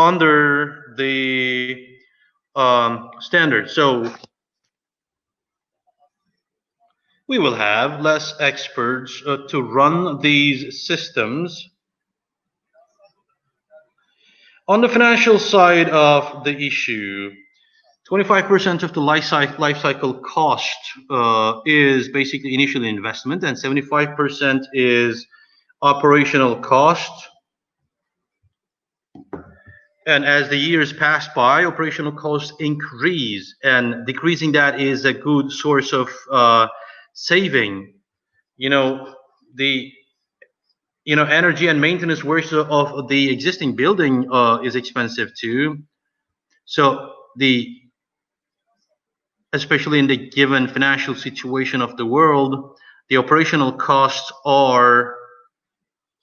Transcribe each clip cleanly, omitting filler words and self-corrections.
under the standard. So we will have less experts to run these systems. On the financial side of the issue, 25% of the life cycle cost is basically initial investment, and 75% is operational cost. And as the years pass by, operational costs increase, and decreasing that is a good source of saving. The energy and maintenance works of the existing building is expensive too. So especially in the given financial situation of the world, the operational costs are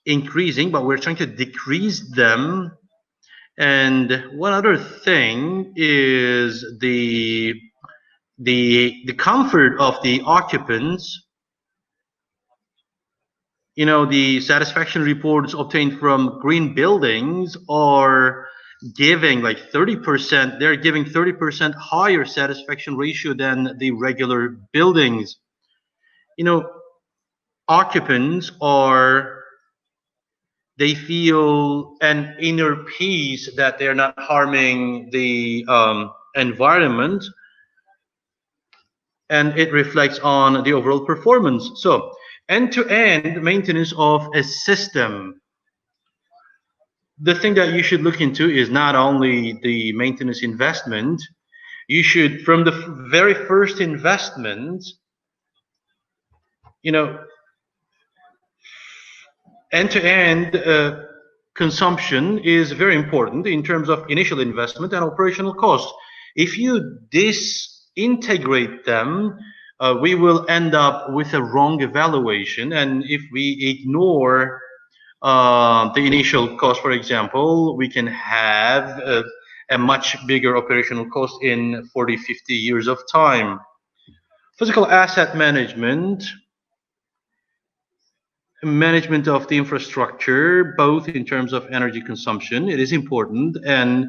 increasing, but we're trying to decrease them. And one other thing is the comfort of the occupants. The satisfaction reports obtained from green buildings are giving like 30%. They're giving 30% higher satisfaction ratio than the regular buildings. Occupants they feel an inner peace that they're not harming the environment, and it reflects on the overall performance. So end-to-end maintenance of a system. The thing that you should look into is not only the maintenance investment. You should, from the very first investment, end-to-end consumption is very important in terms of initial investment and operational cost. If you disintegrate them, we will end up with a wrong evaluation. And if we ignore the initial cost, for example, we can have a much bigger operational cost in 40, 50 years of time. Physical asset management of the infrastructure, both in terms of energy consumption, it is important, and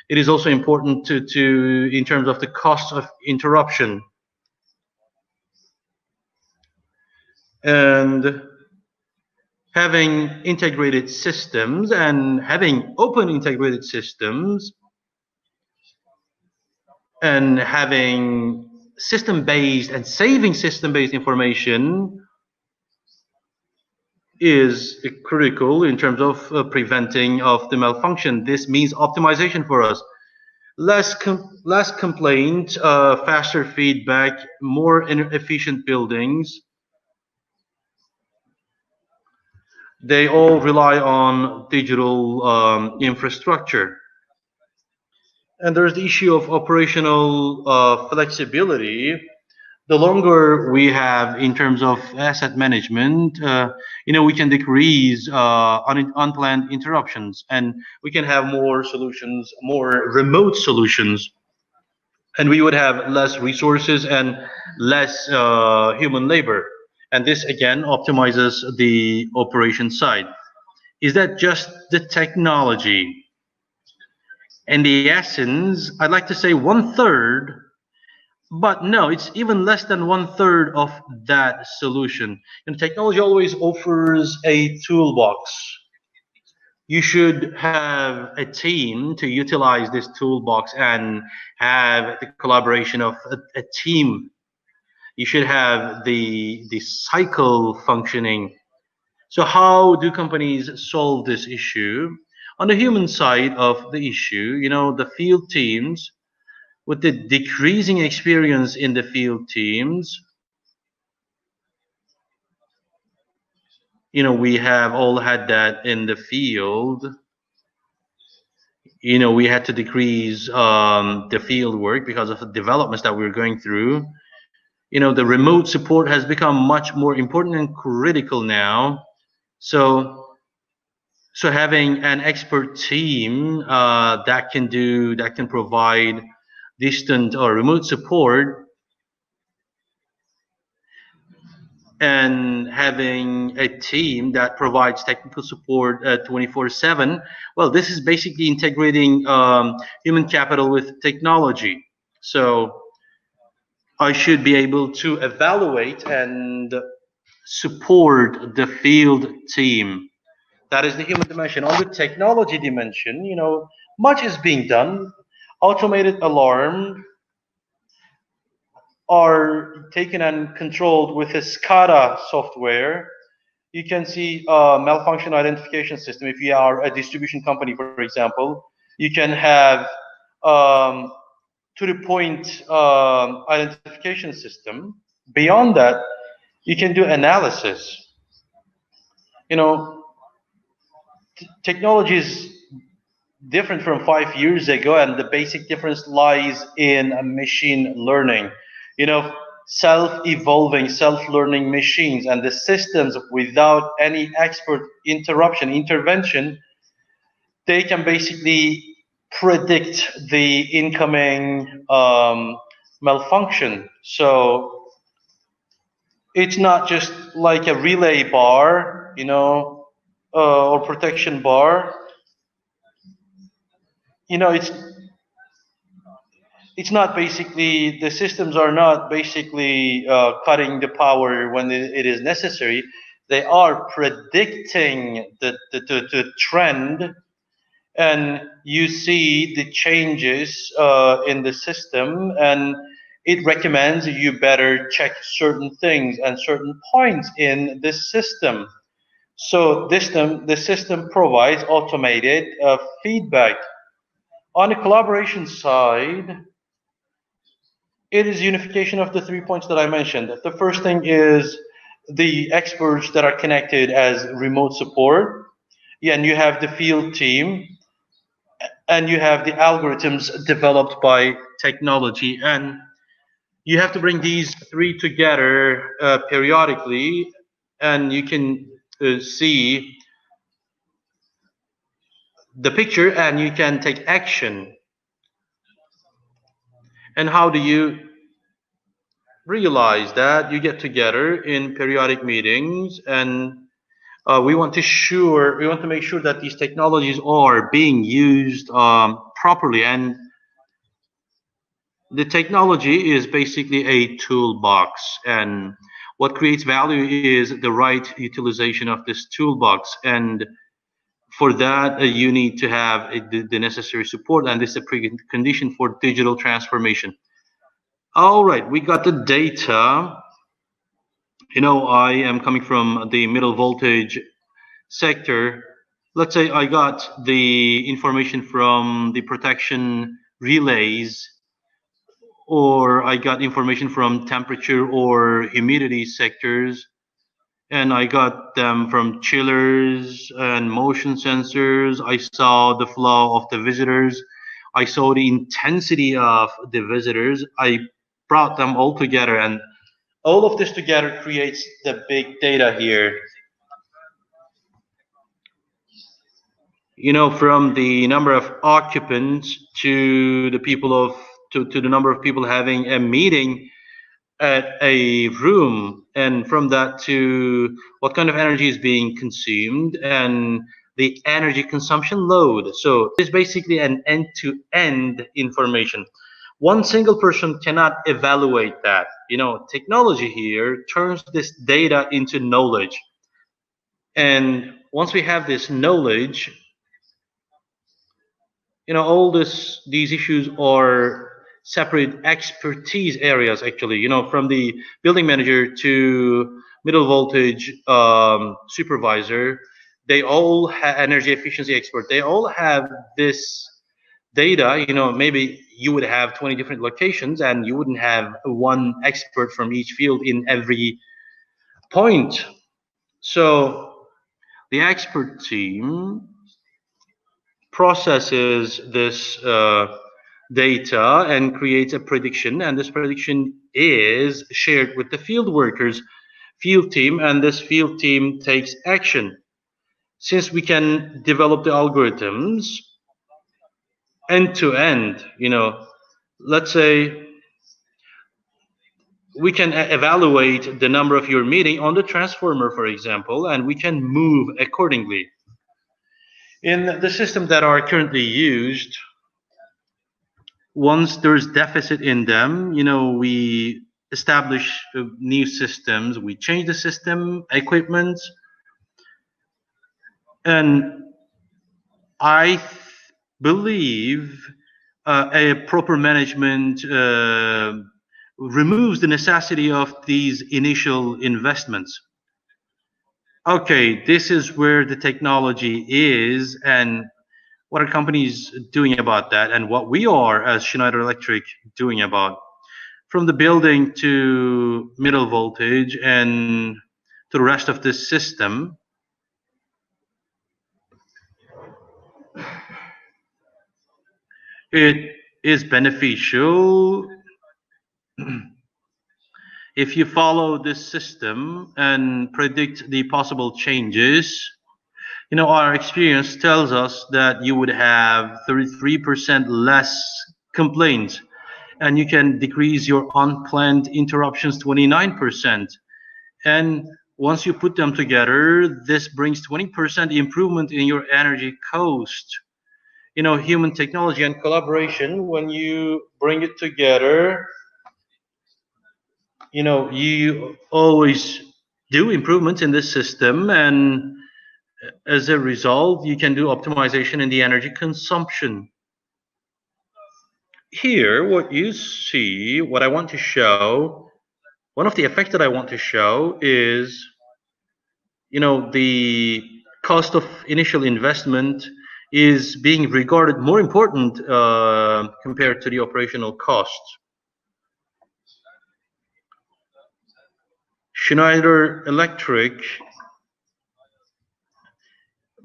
it is also important to in terms of the cost of interruption. And having integrated systems and having open integrated systems and having system-based and saving system-based information is critical in terms of preventing of the malfunction. This means optimization for us. Less complaint, faster feedback, more efficient buildings. They all rely on digital infrastructure. And there's the issue of operational flexibility. The longer we have in terms of asset management, we can decrease unplanned interruptions, and we can have more solutions, more remote solutions, and we would have less resources and less human labor. And this again optimizes the operation side. Is that just the technology? In the essence, I'd like to say 1/3. But no, it's even less than 1/3 of that solution. And technology always offers a toolbox. You should have a team to utilize this toolbox and have the collaboration of a team. You should have the cycle functioning. So how do companies solve this issue? On the human side of the issue, the field teams, with the decreasing experience in the field teams, we have all had that in the field. We had to decrease the field work because of the developments that we were going through. The remote support has become much more important and critical now. So having an expert team that can provide distant or remote support and having a team that provides technical support 24/7. Well, this is basically integrating human capital with technology. So I should be able to evaluate and support the field team. That is the human dimension. On the technology dimension, much is being done. Automated alarm are taken and controlled with a SCADA software. You can see malfunction identification system. If you are a distribution company, for example, you can have to the point identification system. Beyond that, you can do analysis. Technology is different from 5 years ago, and the basic difference lies in machine learning. Self-evolving, self-learning machines and the systems without any expert intervention, they can basically predict the incoming malfunction. So it's not just like a relay bar, or protection bar. It's not basically, the systems are not basically cutting the power when it is necessary. They are predicting the trend, and you see the changes in the system, and it recommends you better check certain things and certain points in this system. So the system provides automated feedback. On the collaboration side, it is unification of the 3 points that I mentioned. The first thing is the experts that are connected as remote support. Yeah, and you have the field team, and you have the algorithms developed by technology. And you have to bring these 3 together periodically, and you can see the picture and you can take action. And how do you realize that? You get together in periodic meetings, and we want to make sure that these technologies are being used properly. And the technology is basically a toolbox, and what creates value is the right utilization of this toolbox. And for that, you need to have the necessary support, and this is a precondition for digital transformation. All right, we got the data. I am coming from the middle voltage sector. Let's say I got the information from the protection relays, or I got information from temperature or humidity sectors, and I got them from chillers and motion sensors. I saw the flow of the visitors. I saw the intensity of the visitors. I brought them all together, and all of this together creates the big data here. From the number of occupants to the number of people having a meeting at a room, and from that to what kind of energy is being consumed and the energy consumption load. So it's basically an end-to-end information. One single person cannot evaluate that. Technology here turns this data into knowledge. And once we have this knowledge, all these issues are separate expertise areas, actually. From the building manager to middle voltage supervisor, they all have energy efficiency expert. They all have this data. Maybe you would have 20 different locations, and you wouldn't have one expert from each field in every point. So the expert team processes this data and creates a prediction, and this prediction is shared with the field workers, field team, and this field team takes action. Since we can develop the algorithms end to end, let's say we can evaluate the number of your meeting on the transformer, for example, and we can move accordingly. In the system that are currently used, once there's deficit in them, we establish new systems, we change the system, equipment, and I believe a proper management removes the necessity of these initial investments. Okay, this is where the technology is, and what are companies doing about that, and what we are as Schneider Electric doing about, from the building to middle voltage and to the rest of this system. It is beneficial if you follow this system and predict the possible changes. Our experience tells us that you would have 33% less complaints, and you can decrease your unplanned interruptions 29%. And once you put them together, this brings 20% improvement in your energy cost. Human technology and collaboration, when you bring it together, you always do improvements in this system, and as a result, you can do optimization in the energy consumption. Here, what you see, what I want to show, one of the effects that I want to show is, the cost of initial investment is being regarded more important compared to the operational cost. Schneider Electric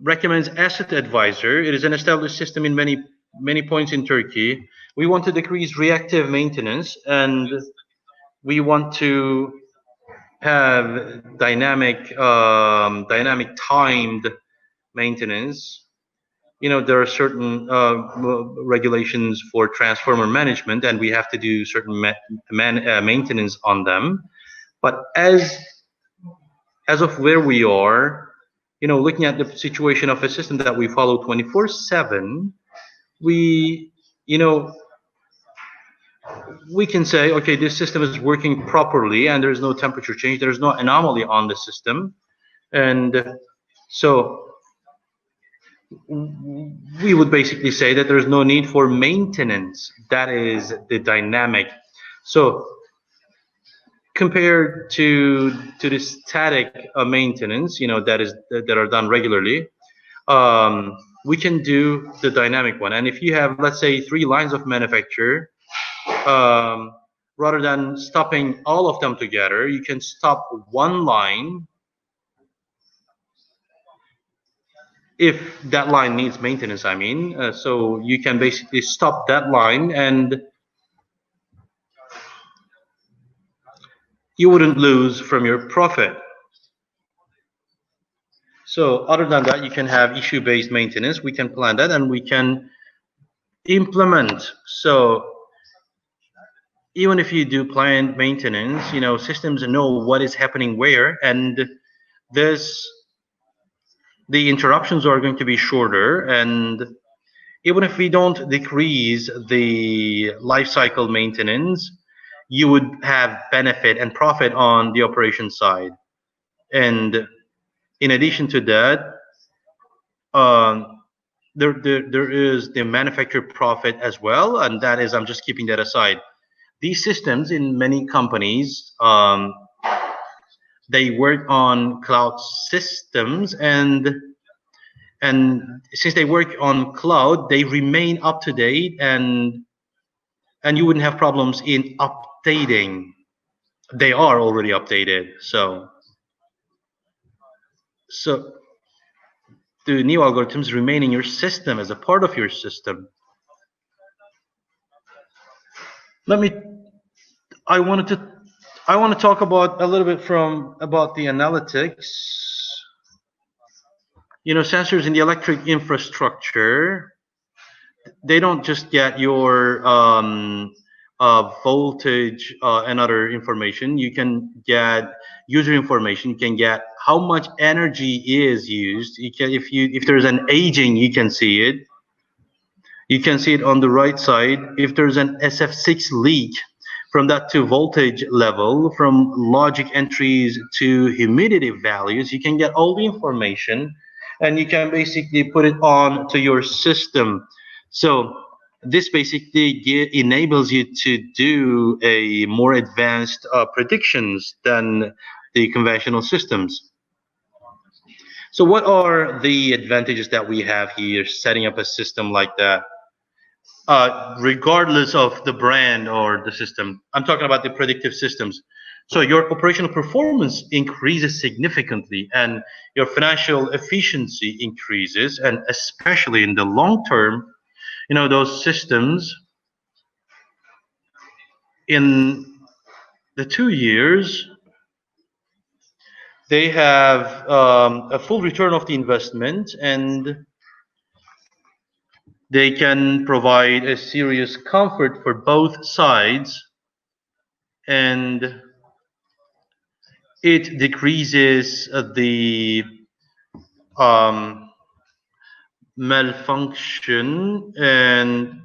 recommends Asset Advisor. It is an established system in many points in Turkey. We want to decrease reactive maintenance, and we want to have dynamic timed maintenance. There are certain regulations for transformer management, and we have to do certain maintenance on them. But as of where we are, looking at the situation of a system that we follow 24/7, we can say, okay, this system is working properly, and there's no temperature change, there's no anomaly on the system, and so we would basically say that there's no need for maintenance. That is the dynamic. So compared to the static maintenance, that are done regularly, we can do the dynamic one. And if you have, let's say, 3 lines of manufacture, rather than stopping all of them together, you can stop one line if that line needs maintenance, so you can basically stop that line, and you wouldn't lose from your profit. So other than that, you can have issue-based maintenance. We can plan that, and we can implement. So even if you do planned maintenance, systems know what is happening where, and the interruptions are going to be shorter. And even if we don't decrease the life cycle maintenance, you would have benefit and profit on the operation side. And in addition to that, there is the manufacturer profit as well, and that is, I'm just keeping that aside. These systems in many companies, they work on cloud systems, and since they work on cloud, they remain up to date, and you wouldn't have problems in updating. They are already updated. So the new algorithms remain in your system as a part of your system. I want to talk about a little bit about the analytics. Sensors in the electric infrastructure, they don't just get your voltage and other information. You can get user information. You can get how much energy is used. You can, if there's an aging, you can see it. You can see it on the right side. If there's an SF6 leak, from that to voltage level, from logic entries to humidity values, you can get all the information, and you can basically put it on to your system. So this basically enables you to do a more advanced predictions than the conventional systems. So what are the advantages that we have here setting up a system like that? Regardless of the brand or the system, I'm talking about the predictive systems. So your operational performance increases significantly, and your financial efficiency increases, and especially in the long term, those systems in the 2 years, they have a full return of the investment, and they can provide a serious comfort for both sides, and it decreases the malfunction, and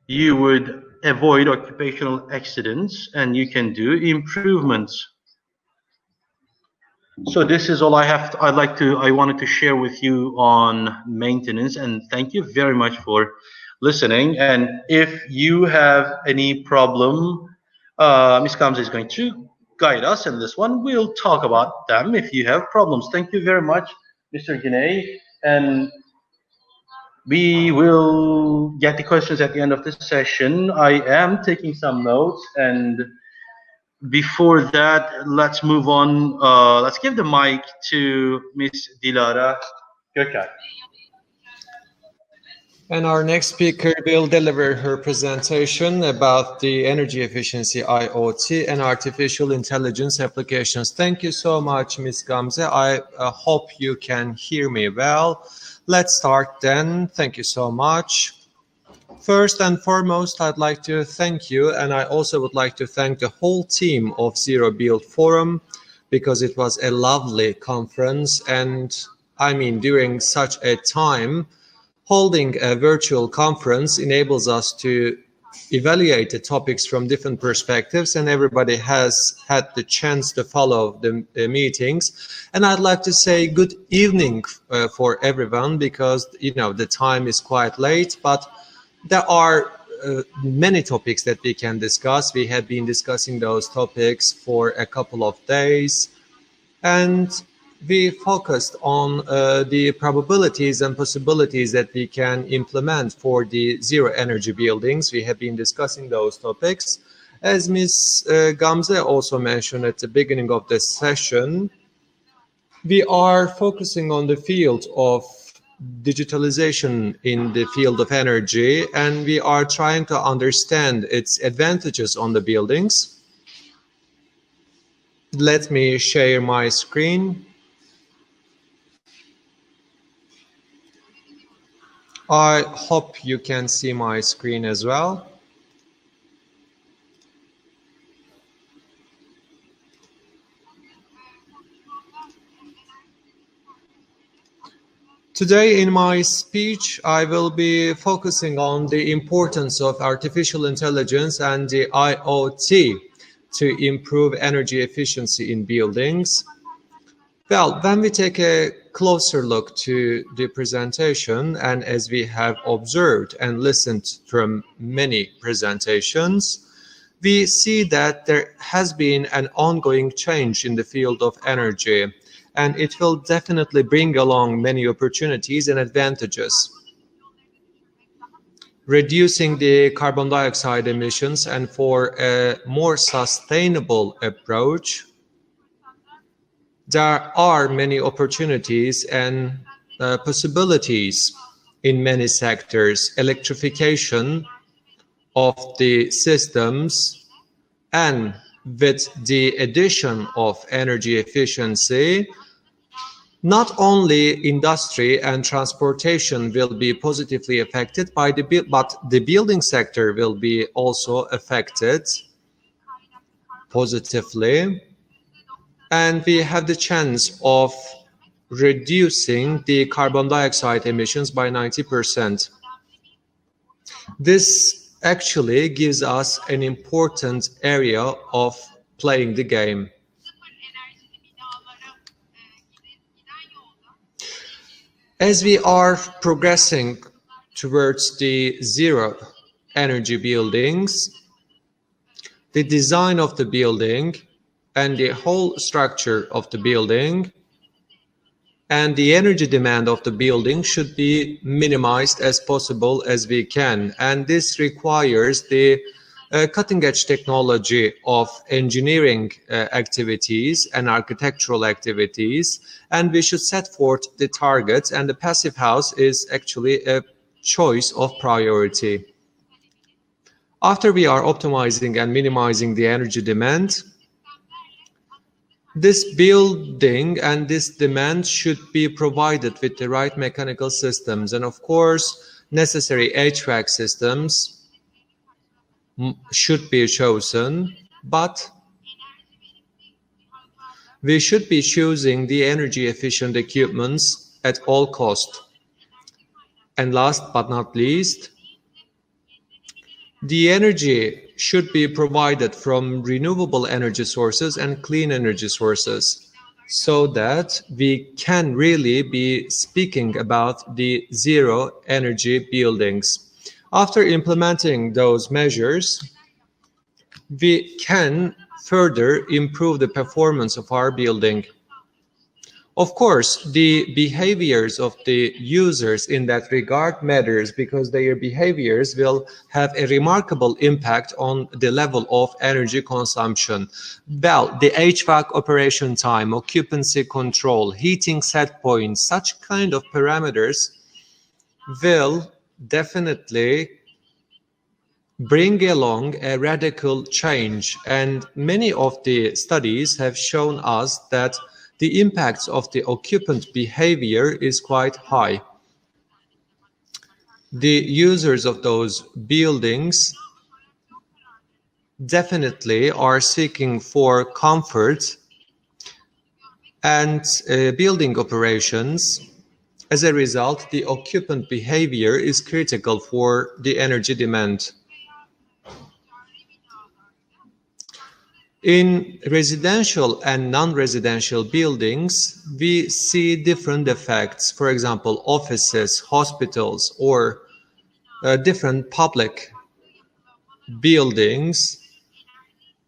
you would avoid occupational accidents, and you can do improvements. So this is all I have. I wanted to share with you on maintenance, and thank you very much for listening. And if you have any problem, Ms. Kamza is going to guide us in this one. We'll talk about them if you have problems. Thank you very much, Mr. Ginay, and we will get the questions at the end of this session. I am taking some notes, and before that, let's move on. Let's give the mic to Ms. Dilara Göker. And our next speaker will deliver her presentation about the energy efficiency, IoT, and artificial intelligence applications. Thank you so much, Ms. Gamze. I hope you can hear me well. Let's start then. Thank you so much. First and foremost, I'd like to thank you, and I also would like to thank the whole team of Zero Build Forum, because it was a lovely conference. And I mean, during such a time, holding a virtual conference enables us to evaluate the topics from different perspectives, and everybody has had the chance to follow the meetings. And I'd like to say good evening for everyone, because the time is quite late, but there are many topics that we can discuss. We have been discussing those topics for a couple of days, and we focused on the probabilities and possibilities that we can implement for the zero energy buildings. We have been discussing those topics. As Ms. Gamze also mentioned at the beginning of this session, we are focusing on the field of digitalization in the field of energy, and we are trying to understand its advantages on the buildings. Let me share my screen. I hope you can see my screen as well. Today in my speech, I will be focusing on the importance of artificial intelligence and the IoT to improve energy efficiency in buildings. Well, when we take a closer look to the presentation, and as we have observed and listened from many presentations, we see that there has been an ongoing change in the field of energy, and it will definitely bring along many opportunities and advantages. Reducing the carbon dioxide emissions, and for a more sustainable approach, there are many opportunities and possibilities in many sectors. Electrification of the systems, and with the addition of energy efficiency, Not only industry and transportation will be positively affected by but the building sector will be also affected positively, and we have the chance of reducing the carbon dioxide emissions by 90%. This actually gives us an important area of playing the game. As we are progressing towards the zero energy buildings, the design of the building and the whole structure of the building and the energy demand of the building should be minimized as possible as we can. And this requires the cutting-edge technology of engineering activities and architectural activities, and we should set forth the targets, and the passive house is actually a choice of priority. After we are optimizing and minimizing the energy demand, this building and this demand should be provided with the right mechanical systems, and of course necessary HVAC systems should be chosen, but we should be choosing the energy efficient equipments at all cost. And last but not least, the energy should be provided from renewable energy sources and clean energy sources, so that we can really be speaking about the zero energy buildings. After implementing those measures, we can further improve the performance of our building. Of course, the behaviors of the users in that regard matters, because their behaviors will have a remarkable impact on the level of energy consumption. Well, the HVAC operation time, occupancy control, heating set points, such kind of parameters will definitely bring along a radical change. And many of the studies have shown us that the impacts of the occupant behavior is quite high. The users of those buildings definitely are seeking for comfort and building operations. As a result, the occupant behavior is critical for the energy demand. In residential and non-residential buildings, we see different effects. For example, offices, hospitals, or different public buildings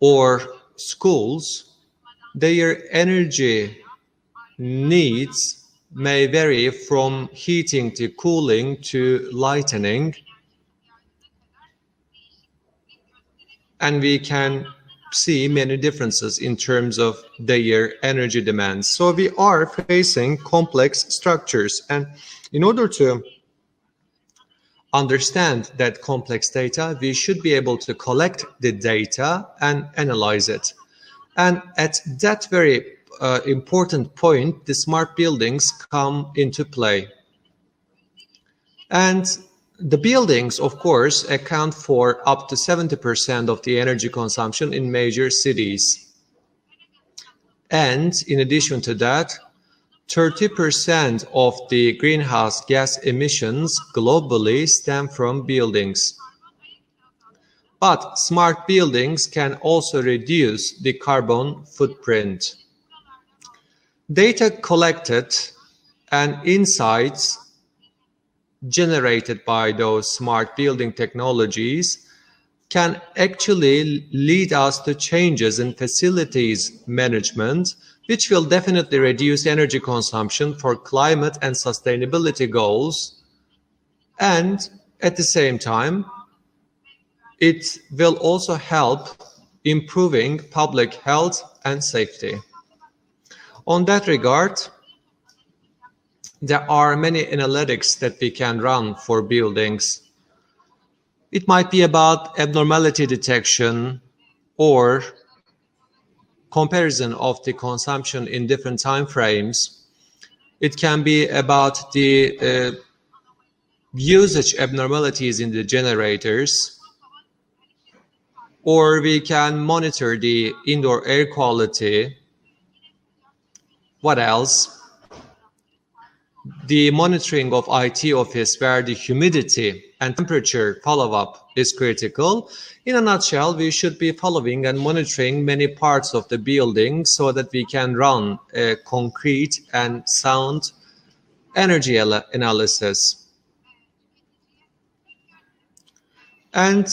or schools, their energy needs may vary from heating to cooling to lighting, and we can see many differences in terms of their energy demands. So we are facing complex structures, and in order to understand that complex data, we should be able to collect the data and analyze it. And at that very important point, the smart buildings come into play. And the buildings, of course, account for up to 70% of the energy consumption in major cities. And in addition to that, 30% of the greenhouse gas emissions globally stem from buildings. But smart buildings can also reduce the carbon footprint. Data collected and insights generated by those smart building technologies can actually lead us to changes in facilities management, which will definitely reduce energy consumption for climate and sustainability goals. And at the same time, it will also help improving public health and safety. On that regard, there are many analytics that we can run for buildings. It might be about abnormality detection or comparison of the consumption in different time frames. It can be about the usage abnormalities in the generators, or we can monitor the indoor air quality. What else? The monitoring of IT office where the humidity and temperature follow-up is critical. In a nutshell, we should be following and monitoring many parts of the building so that we can run a concrete and sound energy analysis. And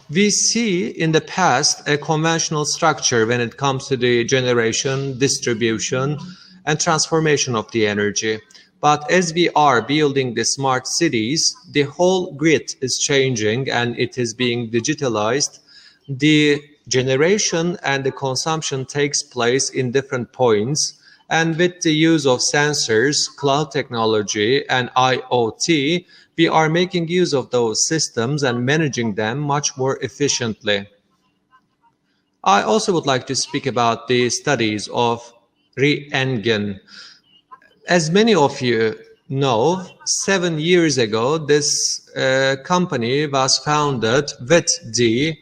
we see in the past a conventional structure when it comes to the generation, distribution, and transformation of the energy. But as we are building the smart cities, the whole grid is changing and it is being digitalized. The generation and the consumption takes place in different points. And with the use of sensors, cloud technology, and IoT, we are making use of those systems and managing them much more efficiently. I also would like to speak about the studies of REENGEN. As many of you know, 7 years ago, this company was founded with the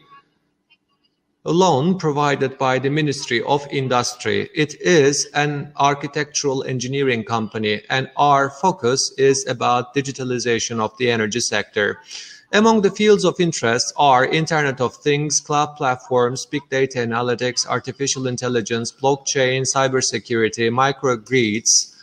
loan provided by the Ministry of Industry. It is an architectural engineering company, and our focus is about digitalization of the energy sector. Among the fields of interest are Internet of Things, cloud platforms, big data analytics, artificial intelligence, blockchain, cybersecurity, microgrids,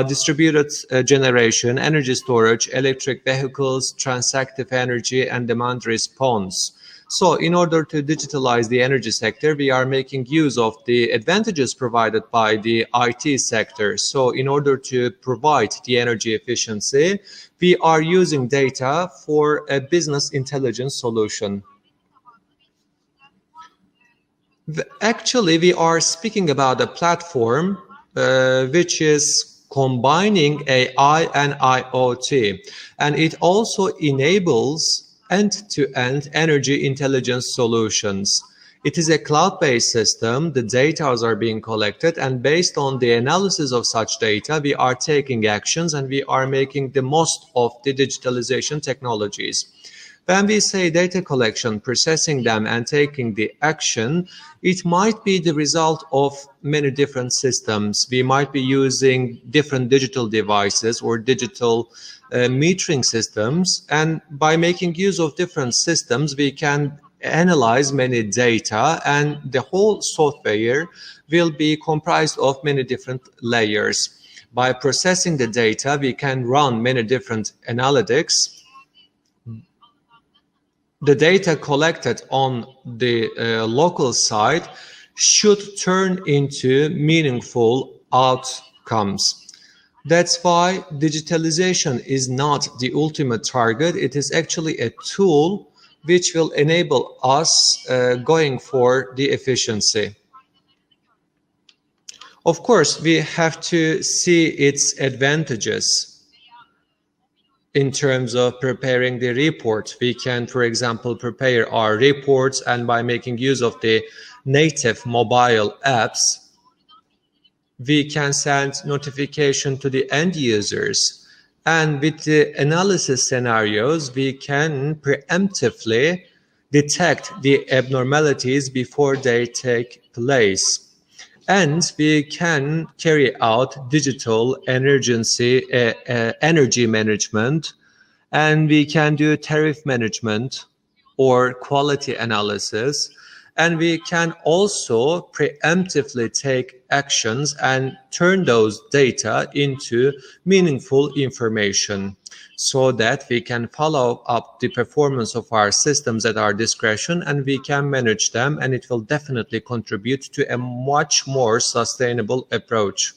distributed generation, energy storage, electric vehicles, transactive energy, and demand response. So in order to digitalize the energy sector, we are making use of the advantages provided by the IT sector. So in order to provide the energy efficiency, we are using data for a business intelligence solution. Actually, we are speaking about a platform which is combining AI and IoT, and it also enables end-to-end energy intelligence solutions. It is a cloud-based system. The data are being collected, and based on the analysis of such data, we are taking actions and we are making the most of the digitalization technologies. When we say data collection, processing them, and taking the action, it might be the result of many different systems. We might be using different digital devices or digital metering systems, and by making use of different systems, we can analyze many data, and the whole software will be comprised of many different layers. By processing the data, we can run many different analytics. The data collected on the local side should turn into meaningful outcomes. That's why digitalization is not the ultimate target. It is actually a tool which will enable us going for the efficiency. Of course, we have to see its advantages. In terms of preparing the report, we can, for example, prepare our reports, and by making use of the native mobile apps, we can send notification to the end users. And with the analysis scenarios, we can preemptively detect the abnormalities before they take place. And we can carry out digital energy management, and we can do tariff management or quality analysis, and we can also preemptively take actions and turn those data into meaningful information so that we can follow up the performance of our systems at our discretion, and we can manage them, and it will definitely contribute to a much more sustainable approach.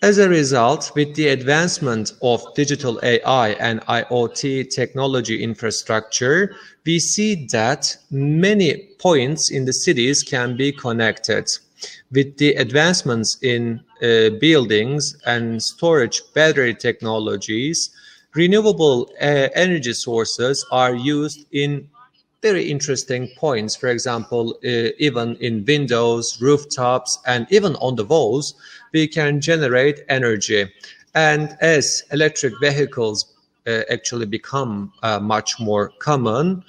As a result, with the advancement of digital AI and IoT technology infrastructure, we see that many points in the cities can be connected. With the advancements in buildings and storage battery technologies, renewable energy sources are used in very interesting points. For example, even in windows, rooftops, and even on the walls, we can generate energy. And as electric vehicles actually become much more common,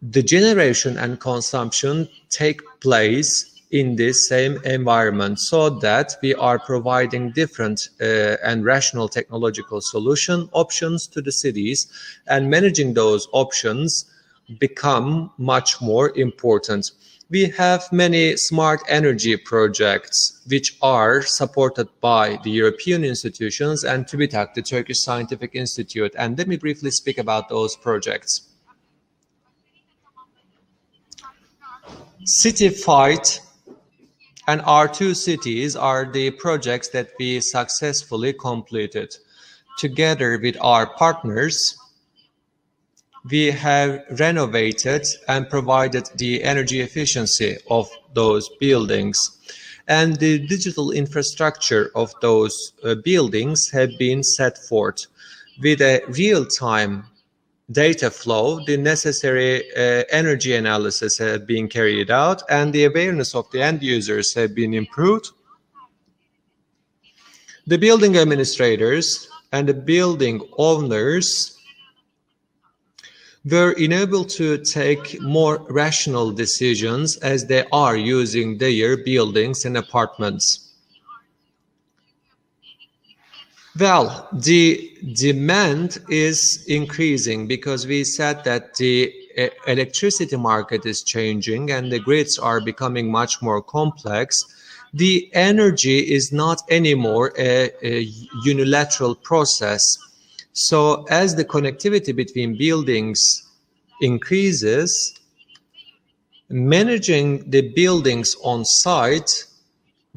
the generation and consumption take place in this same environment, so that we are providing different and rational technological solution options to the cities, and managing those options become much more important. We have many smart energy projects which are supported by the European institutions and TÜBİTAK, the Turkish Scientific Institute. And let me briefly speak about those projects. CityFight and R2 Cities are the projects that we successfully completed. Together with our partners, we have renovated and provided the energy efficiency of those buildings. And the digital infrastructure of those buildings have been set forth. With a real-time data flow, the necessary energy analysis have been carried out, and the awareness of the end users have been improved. The building administrators and the building owners were enabled to take more rational decisions as they are using their buildings and apartments. Well, the demand is increasing because we said that the electricity market is changing and the grids are becoming much more complex. The energy is not anymore a unilateral process. So as the connectivity between buildings increases, managing the buildings on site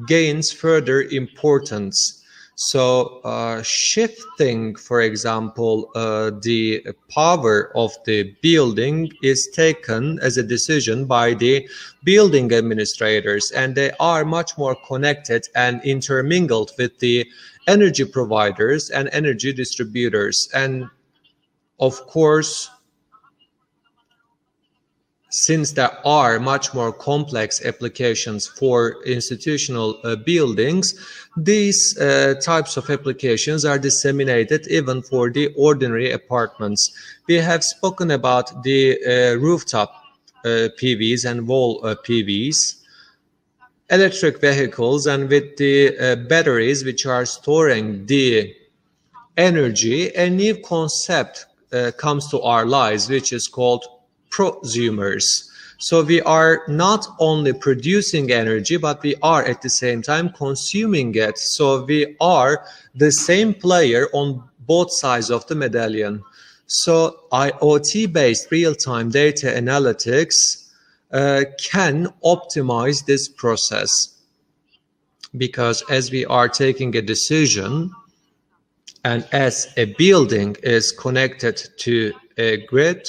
gains further importance. So shifting, for example, the power of the building is taken as a decision by the building administrators, and they are much more connected and intermingled with the energy providers and energy distributors. And of course, since there are much more complex applications for institutional buildings, these types of applications are disseminated even for the ordinary apartments. We have spoken about the rooftop PVs and wall PVs, electric vehicles, and with the batteries which are storing the energy, a new concept comes to our lives, which is called prosumers. So we are not only producing energy, but we are at the same time consuming it. So we are the same player on both sides of the medallion. So IoT-based real-time data analytics can optimize this process, because as we are taking a decision and as a building is connected to a grid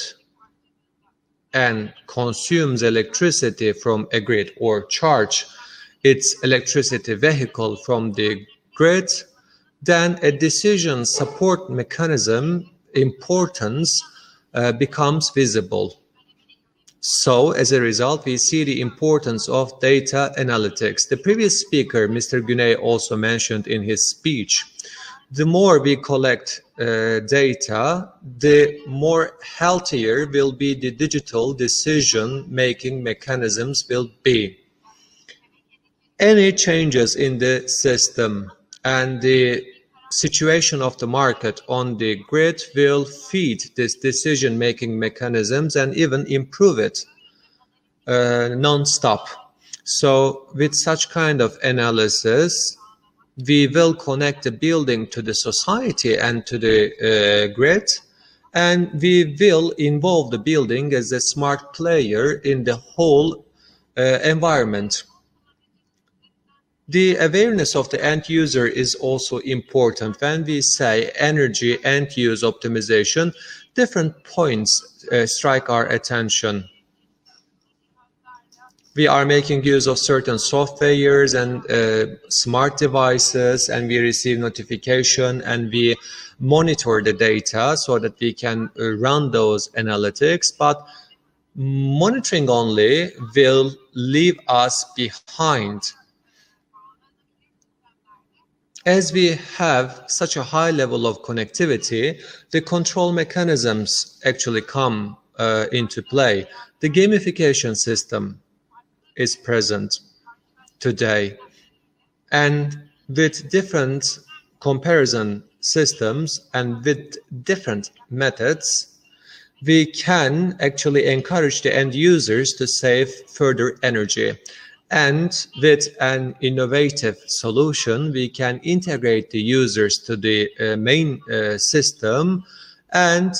and consumes electricity from a grid, or charge its electricity vehicle from the grid, then a decision support mechanism importance becomes visible. So as a result, we see the importance of data analytics. The previous speaker, Mr. Güney, also mentioned in his speech, the more we collect data, the more healthier will be the digital decision-making mechanisms will be. Any changes in the system and the situation of the market on the grid will feed this decision-making mechanisms and even improve it non-stop. So with such kind of analysis, we will connect the building to the society and to the grid, and we will involve the building as a smart player in the whole environment. The awareness of the end user is also important. When we say energy end use optimization, different points strike our attention. We are making use of certain softwares and smart devices, and we receive notification and we monitor the data so that we can run those analytics. But monitoring only will leave us behind. As we have such a high level of connectivity, the control mechanisms actually come into play. The gamification system is present today, and with different comparison systems and with different methods, we can actually encourage the end users to save further energy. And with an innovative solution, we can integrate the users to the main system, and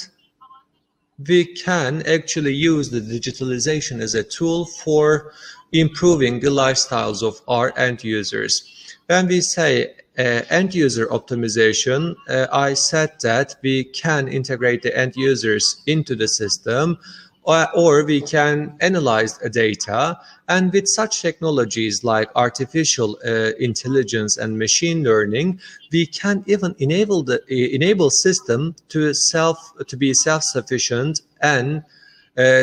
we can actually use the digitalization as a tool for improving the lifestyles of our end users. When we say end user optimization, I said that we can integrate the end users into the system, or we can analyze the data, and with such technologies like artificial intelligence and machine learning, we can even enable system to be self-sufficient and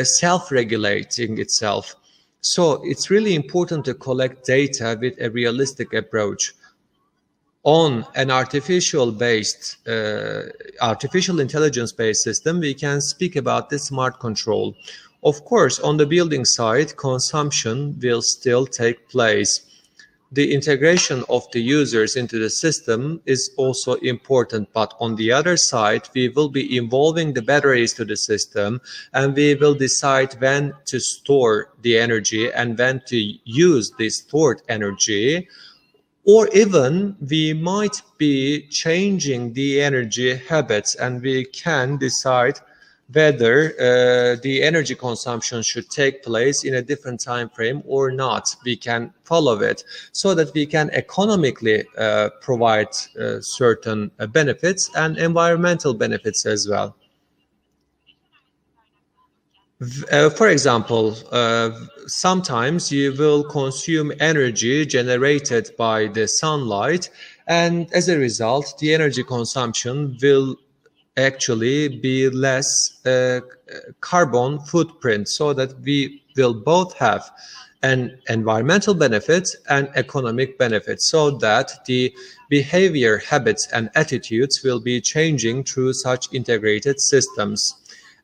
self-regulating itself. So it's really important to collect data with a realistic approach. On an artificial intelligence-based system, we can speak about the smart control. Of course, on the building side, consumption will still take place. The integration of the users into the system is also important, but on the other side, we will be involving the batteries to the system, and we will decide when to store the energy and when to use the stored energy. Or even we might be changing the energy habits, and we can decide whether the energy consumption should take place in a different time frame or not. We can follow it so that we can economically provide certain benefits and environmental benefits as well. For example, sometimes you will consume energy generated by the sunlight, and as a result, the energy consumption will actually be less carbon footprint, so that we will both have an environmental benefit and economic benefit, so that the behavior habits and attitudes will be changing through such integrated systems.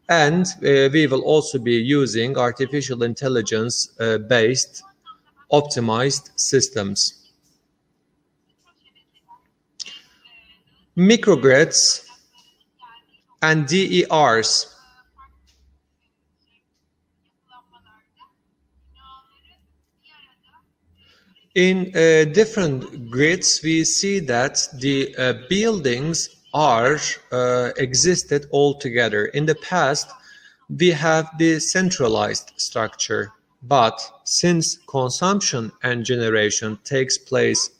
And we will also be using artificial intelligence based optimized systems. Microgrids and DERs. In different grids, we see that the buildings are existed all together. In the past, we have the centralized structure, but since consumption and generation takes place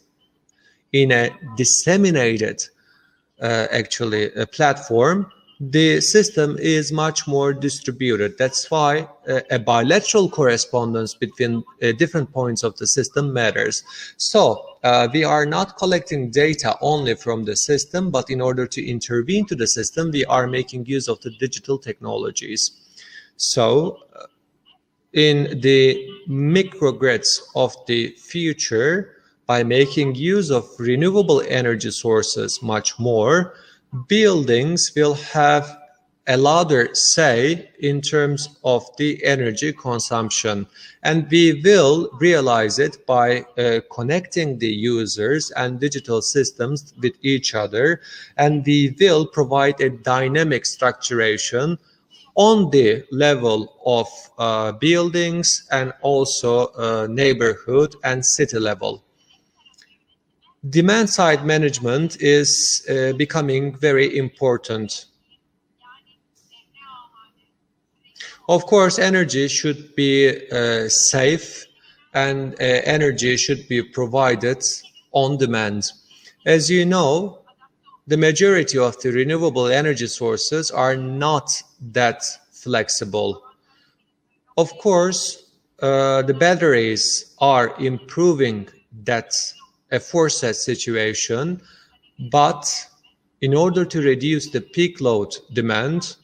in a disseminated platform, the system is much more distributed. That's why a bilateral correspondence between different points of the system matters. So we are not collecting data only from the system, but in order to intervene to the system, we are making use of the digital technologies. So in the microgrids of the future, by making use of renewable energy sources much more, buildings will have a louder say in terms of the energy consumption, and we will realize it by connecting the users and digital systems with each other, and we will provide a dynamic structuration on the level of buildings and also neighborhood and city level. Demand-side management is becoming very important. Of course, energy should be safe, and energy should be provided on demand. As you know, the majority of the renewable energy sources are not that flexible. Of course, the batteries are improving that aforesaid situation, but in order to reduce the peak load demand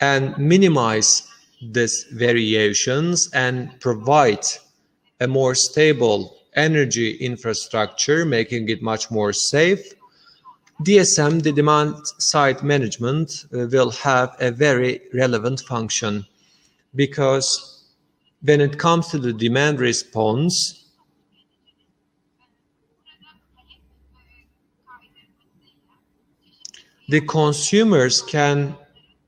and minimize these variations and provide a more stable energy infrastructure, making it much more safe, DSM, the demand side management, will have a very relevant function, because when it comes to the demand response, the consumers can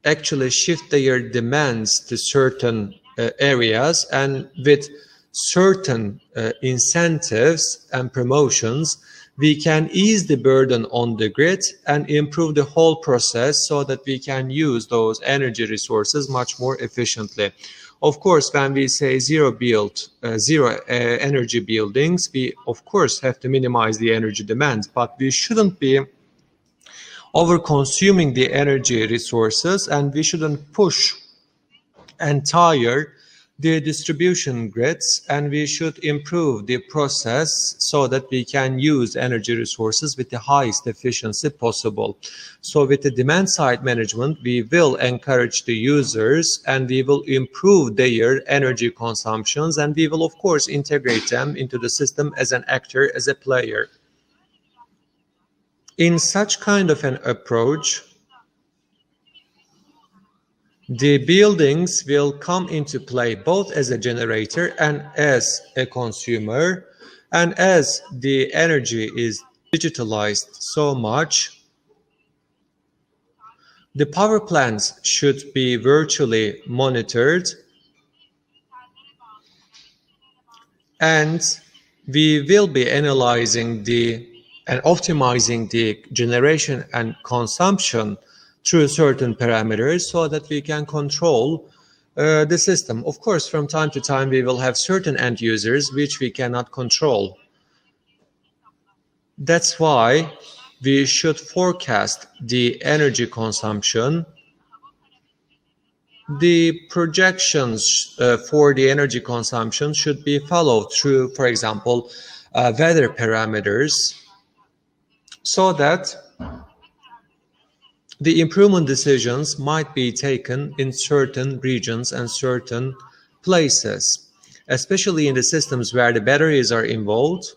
actually shift their demands to certain areas, and with certain incentives and promotions, we can ease the burden on the grid and improve the whole process so that we can use those energy resources much more efficiently. Of course, when we say zero energy buildings, we of course have to minimize the energy demands, but we shouldn't be over-consuming the energy resources, and we shouldn't push and tire the distribution grids, and we should improve the process so that we can use energy resources with the highest efficiency possible. So with the demand side management, we will encourage the users and we will improve their energy consumptions, and we will of course integrate them into the system as an actor, as a player. In such kind of an approach, the buildings will come into play both as a generator and as a consumer. And as the energy is digitalized so much, the power plants should be virtually monitored, and we will be analyzing and optimizing the generation and consumption through certain parameters so that we can control the system. Of course, from time to time, we will have certain end users which we cannot control. That's why we should forecast the energy consumption. The projections for the energy consumption should be followed through, for example, weather parameters, so that the improvement decisions might be taken in certain regions and certain places, especially in the systems where the batteries are involved.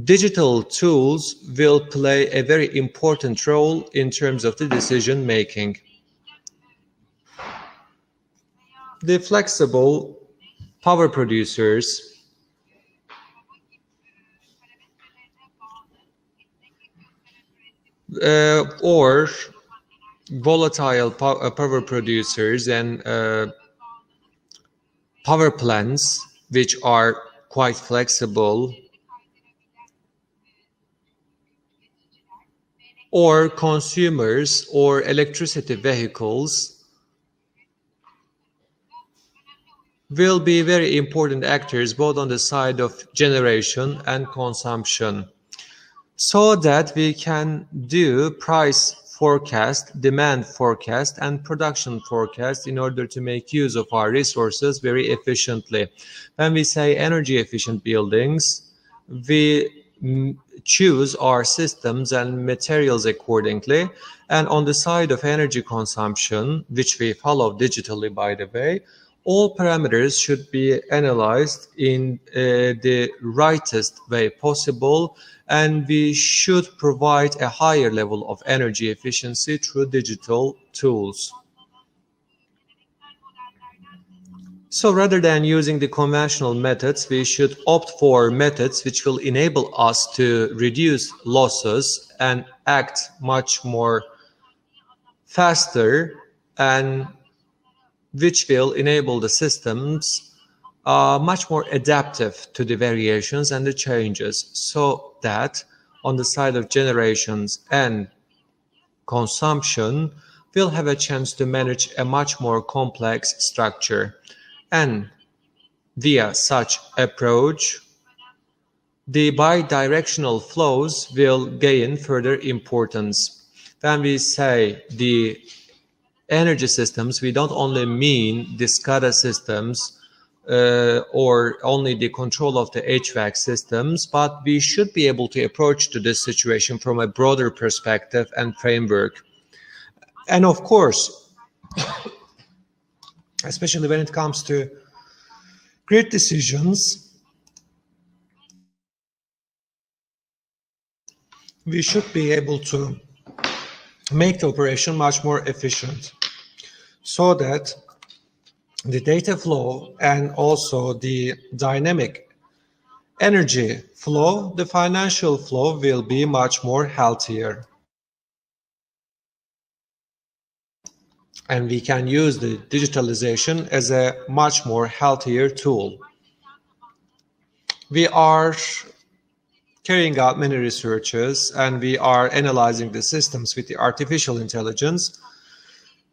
Digital tools will play a very important role in terms of the decision making. The flexible power producers or volatile power producers and power plants which are quite flexible, or consumers or electricity vehicles, will be very important actors both on the side of generation and consumption, so that we can do price forecast, demand forecast, and production forecast in order to make use of our resources very efficiently. When we say energy efficient buildings, we choose our systems and materials accordingly. And on the side of energy consumption, which we follow digitally, by the way, all parameters should be analyzed in the rightest way possible, and we should provide a higher level of energy efficiency through digital tools. So rather than using the conventional methods, we should opt for methods which will enable us to reduce losses and act much more faster, and which will enable the systems much more adaptive to the variations and the changes, so that on the side of generations and consumption, we'll have a chance to manage a much more complex structure. And via such approach, the bidirectional flows will gain further importance. When we say the energy systems, we don't only mean the SCADA systems or only the control of the HVAC systems, but we should be able to approach to this situation from a broader perspective and framework. And of course, especially when it comes to grid decisions, we should be able to make the operation much more efficient so that the data flow and also the dynamic energy flow, the financial flow will be much more healthier. And we can use the digitalization as a much more healthier tool. We are carrying out many researches and we are analyzing the systems with the artificial intelligence,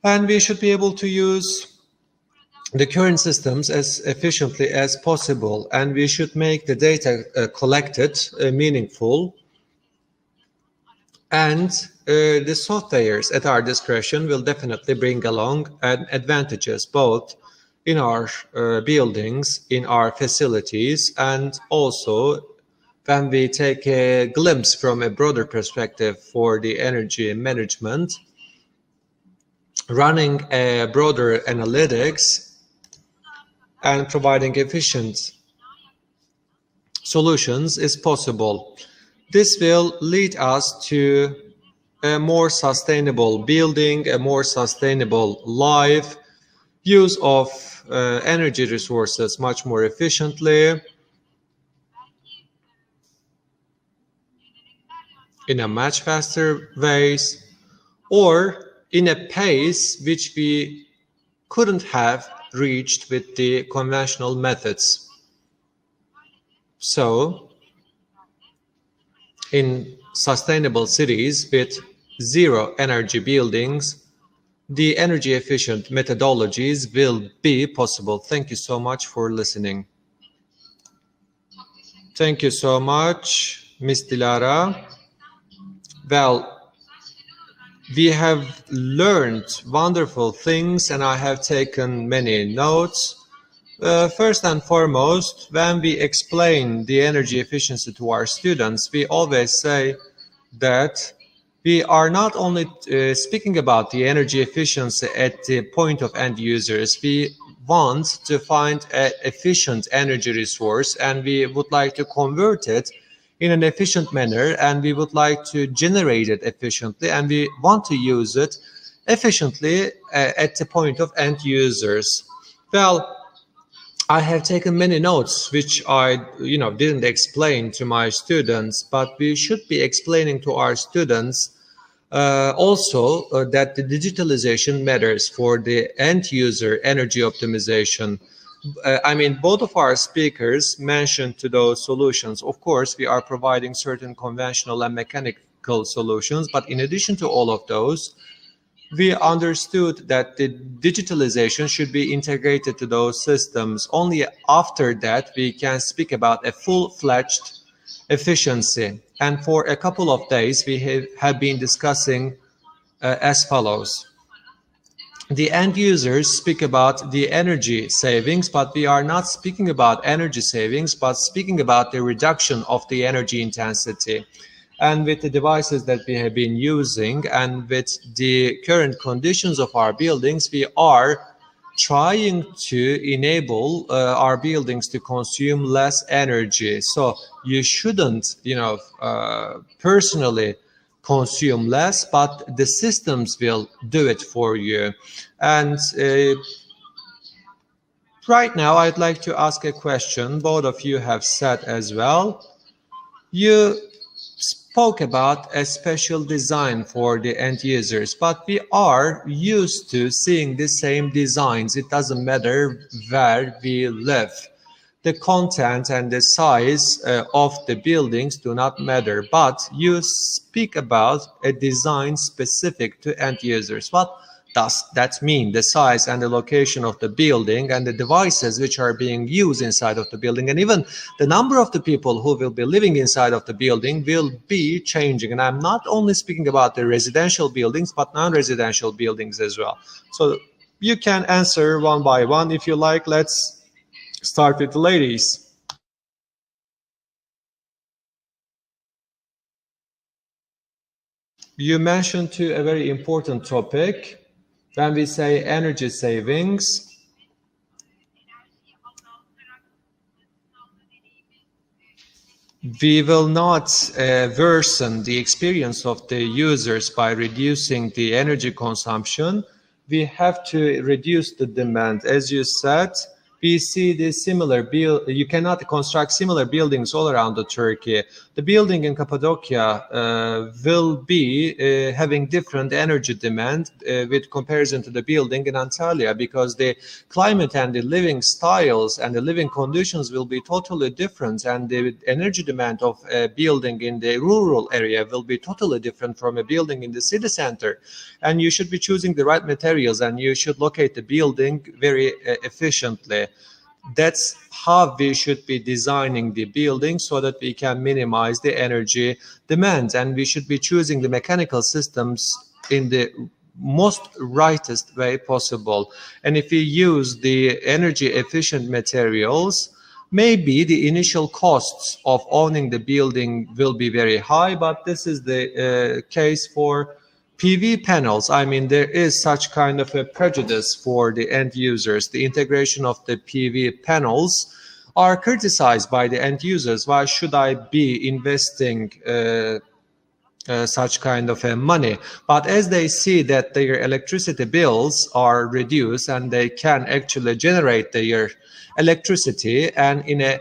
and we should be able to use the current systems as efficiently as possible, and we should make the data collected meaningful, and the softwares at our discretion will definitely bring along advantages both in our buildings, in our facilities, and also when we take a glimpse from a broader perspective for the energy management. Running a broader analytics and providing efficient solutions is possible. This will lead us to a more sustainable building, a more sustainable life, use of energy resources much more efficiently, in a much faster ways, or in a pace which we couldn't have reached with the conventional methods. So, in sustainable cities with zero energy buildings, the energy efficient methodologies will be possible. Thank you so much for listening. Thank you so much, Ms. Dilara. Well, we have learned wonderful things and I have taken many notes. First and foremost, when we explain the energy efficiency to our students, we always say that we are not only speaking about the energy efficiency at the point of end users. We want to find an efficient energy resource and we would like to convert it in an efficient manner, and we would like to generate it efficiently, and we want to use it efficiently at the point of end users. Well, I have taken many notes which I didn't explain to my students, but we should be explaining to our students also that the digitalization matters for the end user energy optimization. I mean, both of our speakers mentioned to those solutions. Of course, we are providing certain conventional and mechanical solutions, but in addition to all of those, we understood that the digitalization should be integrated to those systems. Only after that, we can speak about a full-fledged efficiency. And for a couple of days, we have been discussing as follows. The end users speak about the energy savings, but we are not speaking about energy savings, but speaking about the reduction of the energy intensity. And with the devices that we have been using and with the current conditions of our buildings, we are trying to enable our buildings to consume less energy. So you shouldn't, personally consume less, but the systems will do it for you. And right now, I'd like to ask a question. Both of you have said as well. You spoke about a special design for the end users, but we are used to seeing the same designs. It doesn't matter where we live. The content and the size of the buildings do not matter, but you speak about a design specific to end users. What does that mean? The size and the location of the building and the devices which are being used inside of the building, and even the number of the people who will be living inside of the building will be changing. And I'm not only speaking about the residential buildings, but non-residential buildings as well. So you can answer one by one if you like. Let's start with the ladies. You mentioned a very important topic. When we say energy savings, we will not worsen the experience of the users by reducing the energy consumption. We have to reduce the demand. As you said, we see this similar you cannot construct similar buildings all around the Turkey. The building in Cappadocia will be having different energy demand with comparison to the building in Antalya, because the climate and the living styles and the living conditions will be totally different, and the energy demand of a building in the rural area will be totally different from a building in the city center. And you should be choosing the right materials, and you should locate the building very efficiently. That's how we should be designing the building, so that we can minimize the energy demand. And we should be choosing the mechanical systems in the most rightest way possible. And if we use the energy efficient materials, maybe the initial costs of owning the building will be very high, but this is the case for PV panels. I mean, there is such kind of a prejudice for the end users. The integration of the PV panels are criticized by the end users. Why should I be investing such kind of money? But as they see that their electricity bills are reduced and they can actually generate their electricity, and in a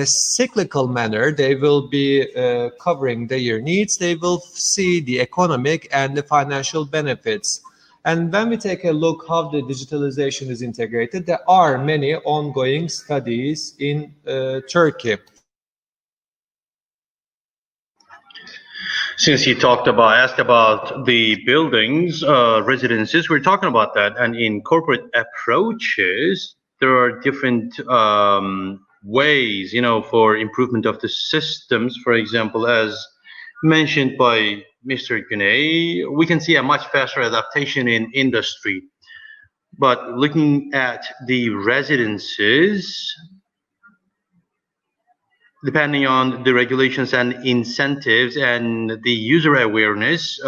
cyclical manner, they will be covering their needs, they will see the economic and the financial benefits. And when we take a look how the digitalization is integrated, there are many ongoing studies in Turkey. Since you asked about the buildings, residences, we're talking about that. And in corporate approaches, there are different ways, for improvement of the systems. For example, as mentioned by Mr. Güney, we can see a much faster adaptation in industry. But looking at the residences, depending on the regulations and incentives and the user awareness,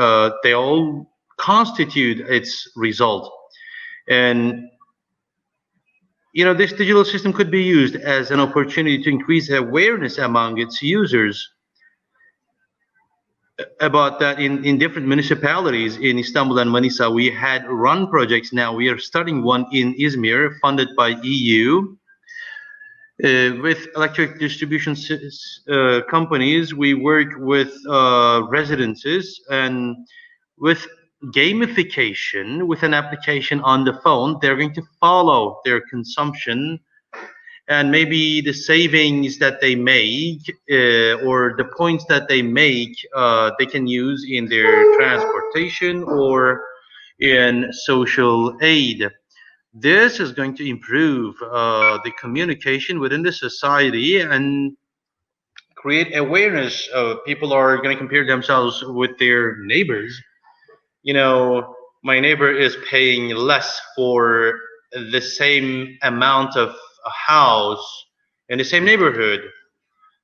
they all constitute its result. And this digital system could be used as an opportunity to increase awareness among its users about that. In different municipalities in Istanbul and Manisa, we had run projects. Now we are starting one in Izmir, funded by EU, with electric distribution companies. We work with residences, and with gamification, with an application on the phone, they're going to follow their consumption, and maybe the savings that they make or the points that they make, they can use in their transportation or in social aid. This is going to improve the communication within the society and create awareness. People are going to compare themselves with their neighbors. My neighbor is paying less for the same amount of a house in the same neighborhood.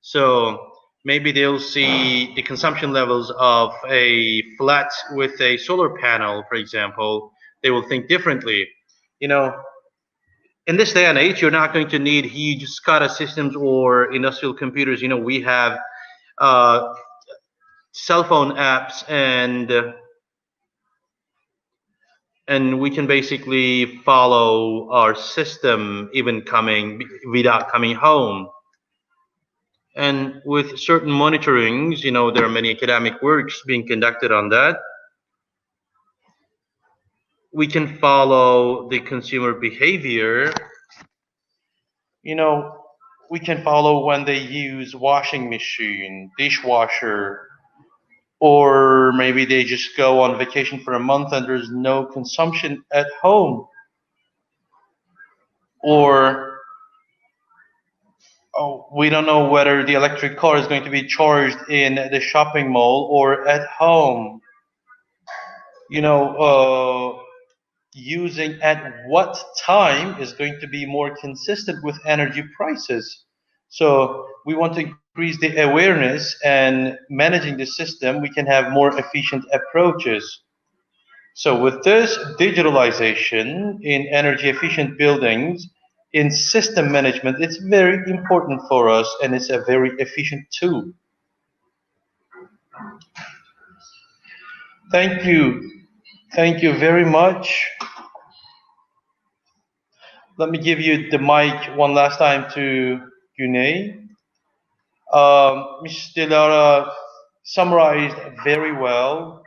So maybe they'll see the consumption levels of a flat with a solar panel, for example. They will think differently. In this day and age, you're not going to need huge SCADA systems or industrial computers. We have cell phone apps, and we can basically follow our system even without coming home. And with certain monitorings, there are many academic works being conducted on that. We can follow the consumer behavior. We can follow when they use washing machine, dishwasher, or maybe they just go on vacation for a month and there's no consumption at home. Or we don't know whether the electric car is going to be charged in the shopping mall or at home. Using at what time is going to be more consistent with energy prices. So we want to increase the awareness, and managing the system, we can have more efficient approaches. So with this digitalization in energy efficient buildings, in system management, it's very important for us, and it's a very efficient tool. Thank you. Thank you very much. Let me give you the mic one last time to Güney. Ms. Dilara summarized very well.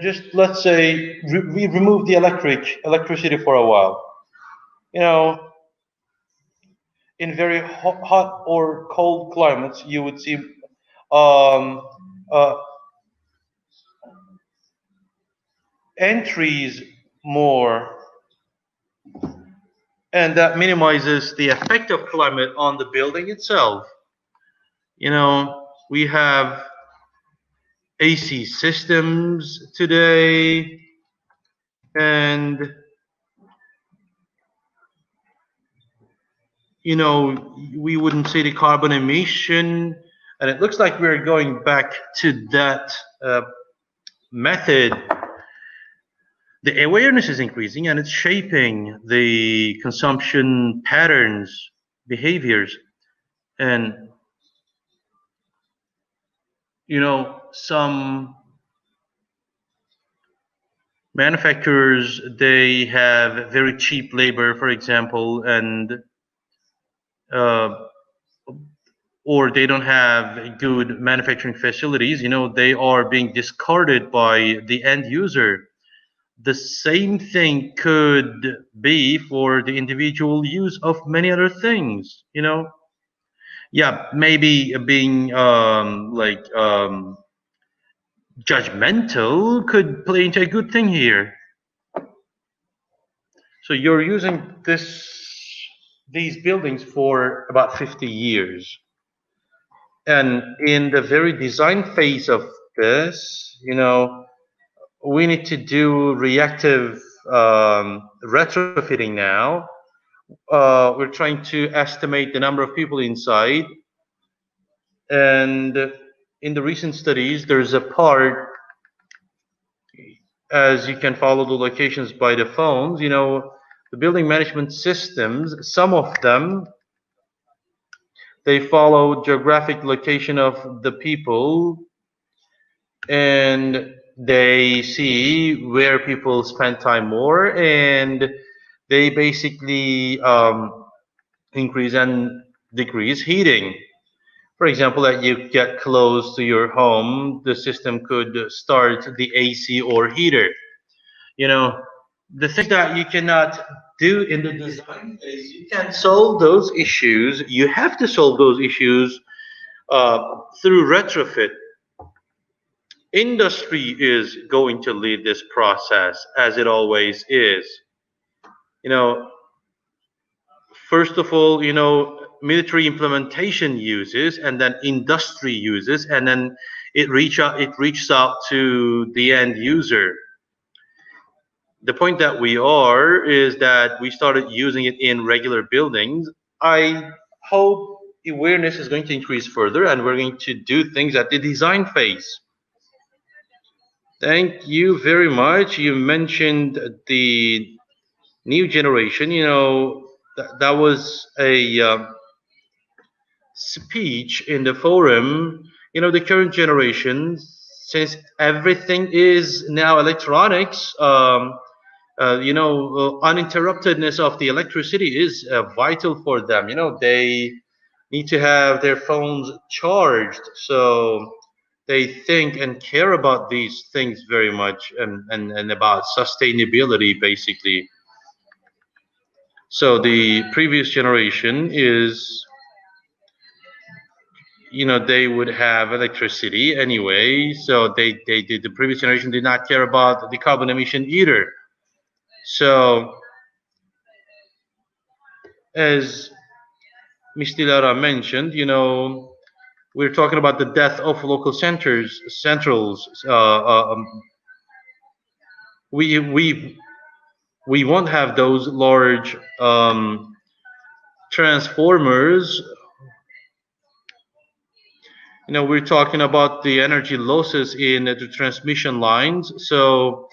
Just let's say we remove the electricity for a while. In very hot or cold climates, you would see entries more, and that minimizes the effect of climate on the building itself. We have AC systems today, and we wouldn't see the carbon emission, and it looks like we're going back to that method. The awareness is increasing, and it's shaping the consumption patterns, behaviors, and some manufacturers, they have very cheap labor, for example, and or they don't have good manufacturing facilities. They are being discarded by the end user. The same thing could be for the individual use of many other things. Yeah, maybe being judgmental could play into a good thing here. So you're using these buildings for about 50 years. And in the very design phase of this, we need to do reactive retrofitting now. We're trying to estimate the number of people inside. And in the recent studies, there's a part, as you can follow the locations by the phones, the building management systems, some of them, they follow geographic location of the people, and they see where people spend time more, and they basically increase and decrease heating. For example, that you get close to your home, the system could start the AC or heater. The thing that you cannot do in the design phase, you can solve those issues. You have to solve those issues through retrofit. Industry is going to lead this process, as it always is. First of all, military implementation uses, and then industry uses, and then it reaches out to the end user. The point that we are is that we started using it in regular buildings. I hope awareness is going to increase further, and we're going to do things at the design phase. Thank you very much. You mentioned the new generation. That was a speech in the forum. The current generation, since everything is now electronics, uninterruptedness of the electricity is vital for them. They need to have their phones charged, so they think and care about these things very much, and about sustainability, basically. So the previous generation is, they would have electricity anyway, so the previous generation did not care about the carbon emission either. So as Ms. Dilara mentioned, we're talking about the death of local centrals. We won't have those large transformers. We're talking about the energy losses in the transmission lines. So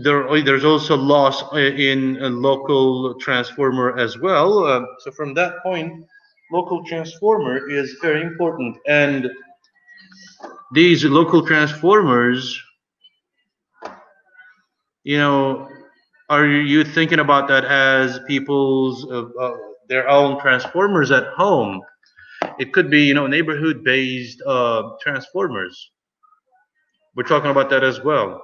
there's also loss in a local transformer as well. So from that point, local transformer is very important, and these local transformers, you know, are you thinking about that as people's their own transformers at home? It could be, neighborhood-based transformers. We're talking about that as well.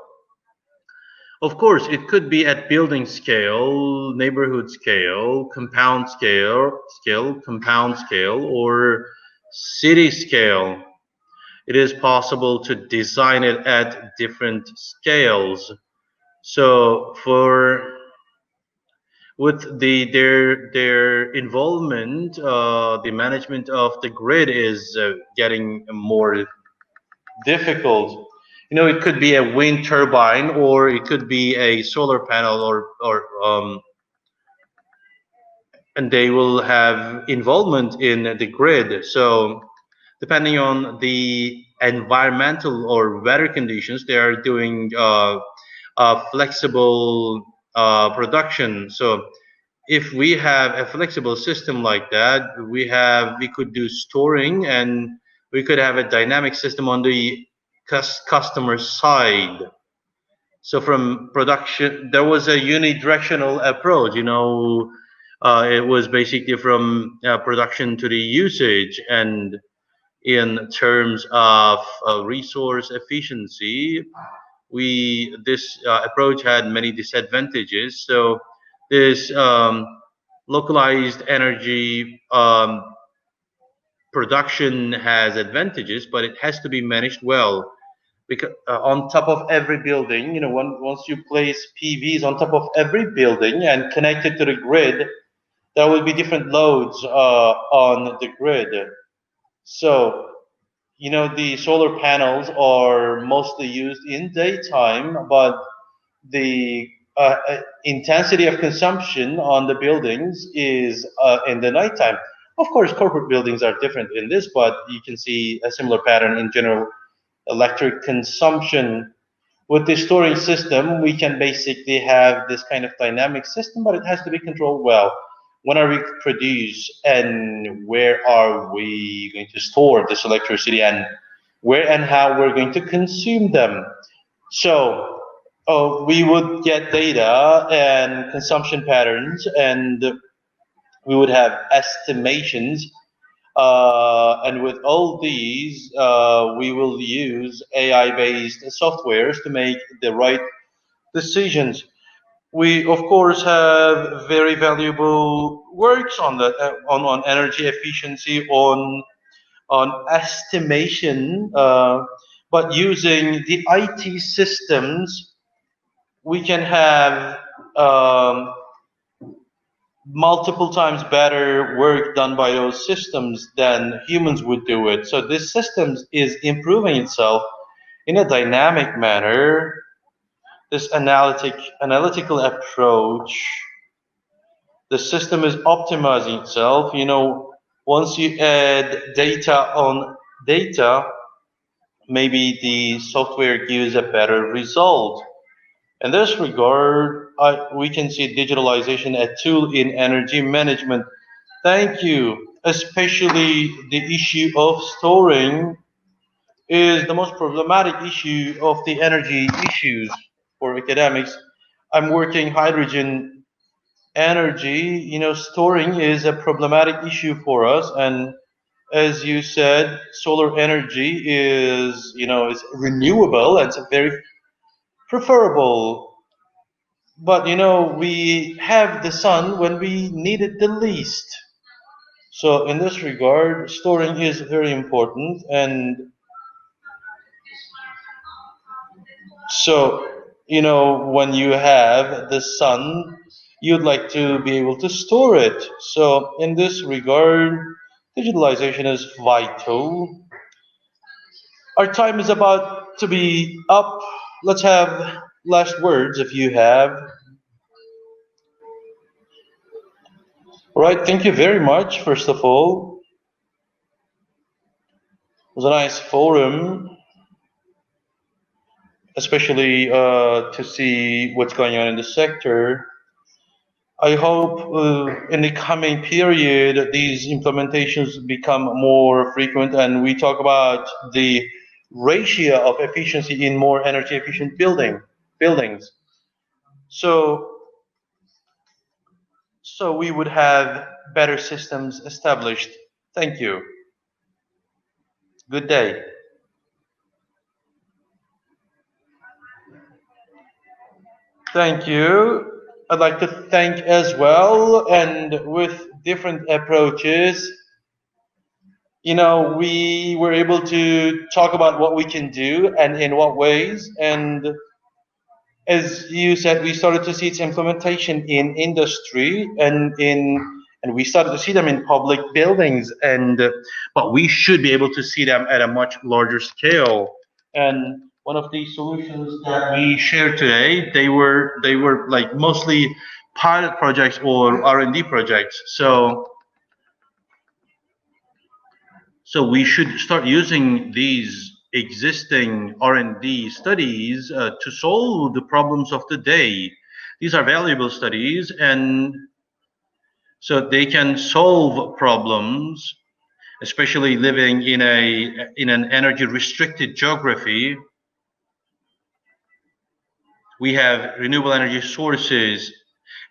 Of course, it could be at building scale, neighborhood scale, compound scale, or city scale. It is possible to design it at different scales. So with their involvement, the management of the grid is getting more difficult. It could be a wind turbine, or it could be a solar panel, and they will have involvement in the grid. So depending on the environmental or weather conditions, they are doing flexible production. So if we have a flexible system like that, we could do storing, and we could have a dynamic system on the customer side. So from production, there was a unidirectional approach. It was basically from production to the usage, and in terms of resource efficiency, this approach had many disadvantages. So this localized energy production has advantages, but it has to be managed well. Because on top of every building, once you place PVs on top of every building and connect it to the grid, there will be different loads on the grid. So, the solar panels are mostly used in daytime, but the intensity of consumption on the buildings is in the nighttime. Of course, corporate buildings are different in this, but you can see a similar pattern in general electric consumption. With the storing system, we can basically have this kind of dynamic system, but it has to be controlled well. When are we produce, and where are we going to store this electricity, and where and how we're going to consume them? So we would get data and consumption patterns, and we would have estimations. And with all these, we will use AI-based softwares to make the right decisions. We, of course, have very valuable works on that, on energy efficiency, on estimation, but using the IT systems, we can have multiple times better work done by those systems than humans would do it. So this system is improving itself in a dynamic manner. This analytical approach, the system is optimizing itself. Once you add data on data, maybe the software gives a better result. In this regard, we can see digitalization a tool in energy management. Thank you. Especially the issue of storing is the most problematic issue of the energy issues for academics. I'm working hydrogen energy. Storing is a problematic issue for us, and as you said, solar energy is renewable, and it's very preferable. But we have the sun when we need it the least. So in this regard, storing is very important. And so, when you have the sun, you'd like to be able to store it. So in this regard, digitalization is vital. Our time is about to be up. Let's have last words if you have. All right, thank you very much, first of all. It was a nice forum. especially to see what's going on in the sector. I hope in the coming period, these implementations become more frequent and we talk about the ratio of efficiency in more energy efficient buildings. So we would have better systems established. Thank you. Good day. Thank you. I'd like to thank as well, and with different approaches, we were able to talk about what we can do and in what ways. And as you said, we started to see its implementation in industry and we started to see them in public buildings, but we should be able to see them at a much larger scale. And one of the solutions that we shared today, they were like mostly pilot projects or R&D projects. So we should start using these existing R&D studies to solve the problems of the day. These are valuable studies, and so they can solve problems, especially living in an energy restricted geography. We have renewable energy sources,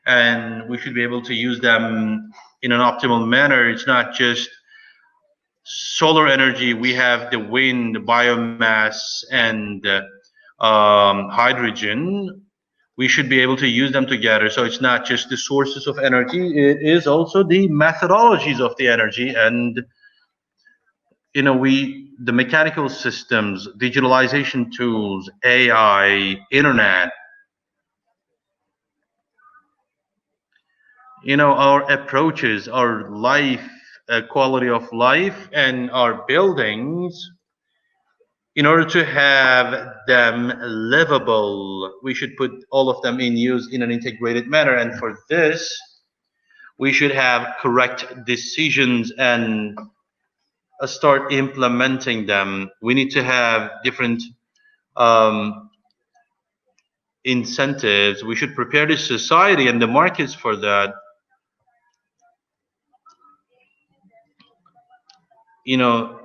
and we should be able to use them in an optimal manner. It's not just solar energy. We have the wind, biomass, and hydrogen. We should be able to use them together. So it's not just the sources of energy, it is also the methodologies of the energy. And the mechanical systems, digitalization tools, AI, internet, our approaches, our life, quality of life, and our buildings, in order to have them livable, we should put all of them in use in an integrated manner. And for this, we should have correct decisions and start implementing them. We need to have different incentives. We should prepare the society and the markets for that.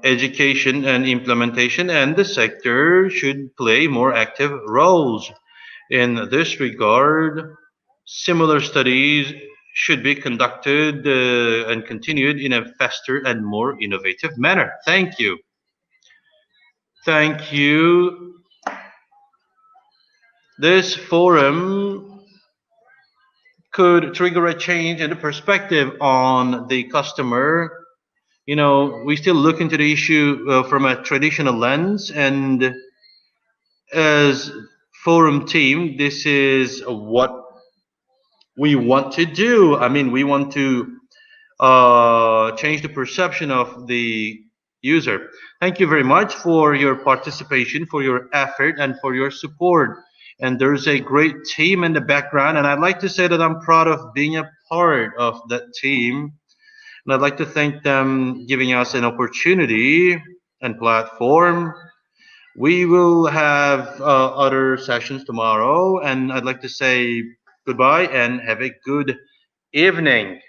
Education and implementation and the sector should play more active roles. In this regard, similar studies should be conducted and continued in a faster and more innovative manner. Thank you. Thank you. This forum could trigger a change in the perspective on the customer. We still look into the issue from a traditional lens, and as forum team, this is what we want to do. I mean, we want to change the perception of the user. Thank you very much for your participation, for your effort, and for your support. And there's a great team in the background, and I'd like to say that I'm proud of being a part of that team. And I'd like to thank them giving us an opportunity and platform. We will have other sessions tomorrow, and I'd like to say goodbye and have a good evening.